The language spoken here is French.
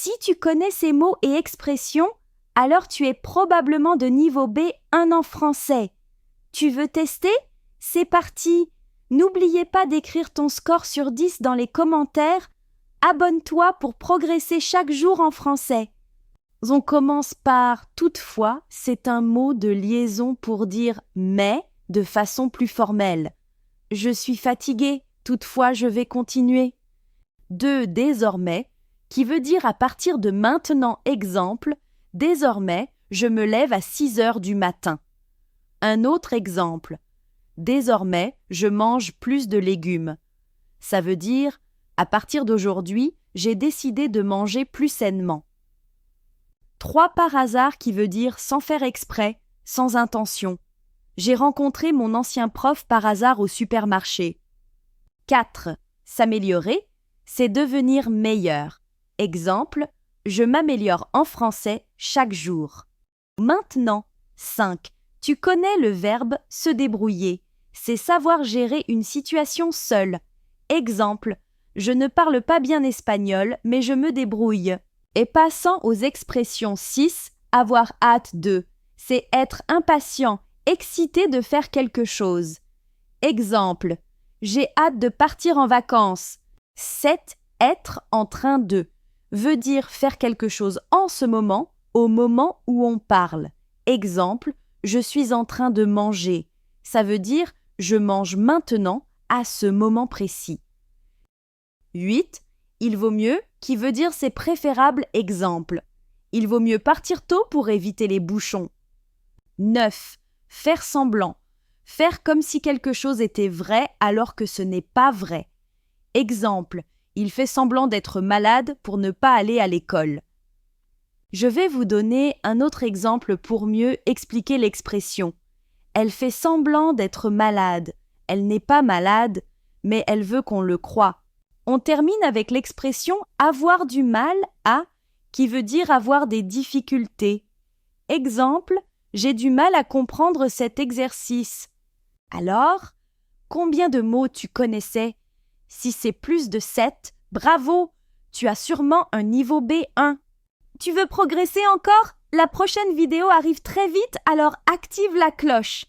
Si tu connais ces mots et expressions, alors tu es probablement de niveau B1 en français. Tu veux tester? C'est parti! N'oubliez pas d'écrire ton score sur 10 dans les commentaires. Abonne-toi pour progresser chaque jour en français. On commence par « toutefois », c'est un mot de liaison pour dire « mais » de façon plus formelle. Je suis fatigué, toutefois je vais continuer. 2. Désormais, qui veut dire à partir de maintenant, exemple, désormais, je me lève à 6 heures du matin. Un autre exemple, désormais, je mange plus de légumes. Ça veut dire, à partir d'aujourd'hui, j'ai décidé de manger plus sainement. 3. Par hasard qui veut dire sans faire exprès, sans intention. J'ai rencontré mon ancien prof par hasard au supermarché. 4. S'améliorer, c'est devenir meilleur. Exemple, je m'améliore en français chaque jour. Maintenant, 5. Tu connais le verbe se débrouiller. C'est savoir gérer une situation seul. Exemple, je ne parle pas bien espagnol, mais je me débrouille. Et passant aux expressions 6, avoir hâte de, c'est être impatient, excité de faire quelque chose. Exemple, j'ai hâte de partir en vacances. 7. Être en train de veut dire faire quelque chose en ce moment, au moment où on parle. Exemple, je suis en train de manger. Ça veut dire je mange maintenant, à ce moment précis. 8. Il vaut mieux, qui veut dire c'est préférable, exemple. Il vaut mieux partir tôt pour éviter les bouchons. 9. Faire semblant. Faire comme si quelque chose était vrai alors que ce n'est pas vrai. Exemple, il fait semblant d'être malade pour ne pas aller à l'école. Je vais vous donner un autre exemple pour mieux expliquer l'expression. Elle fait semblant d'être malade. Elle n'est pas malade, mais elle veut qu'on le croie. On termine avec l'expression « avoir du mal à » qui veut dire avoir des difficultés. Exemple, j'ai du mal à comprendre cet exercice. Alors, combien de mots tu connaissais? Si c'est plus de 7, bravo! Tu as sûrement un niveau B1. Tu veux progresser encore? La prochaine vidéo arrive très vite, alors active la cloche.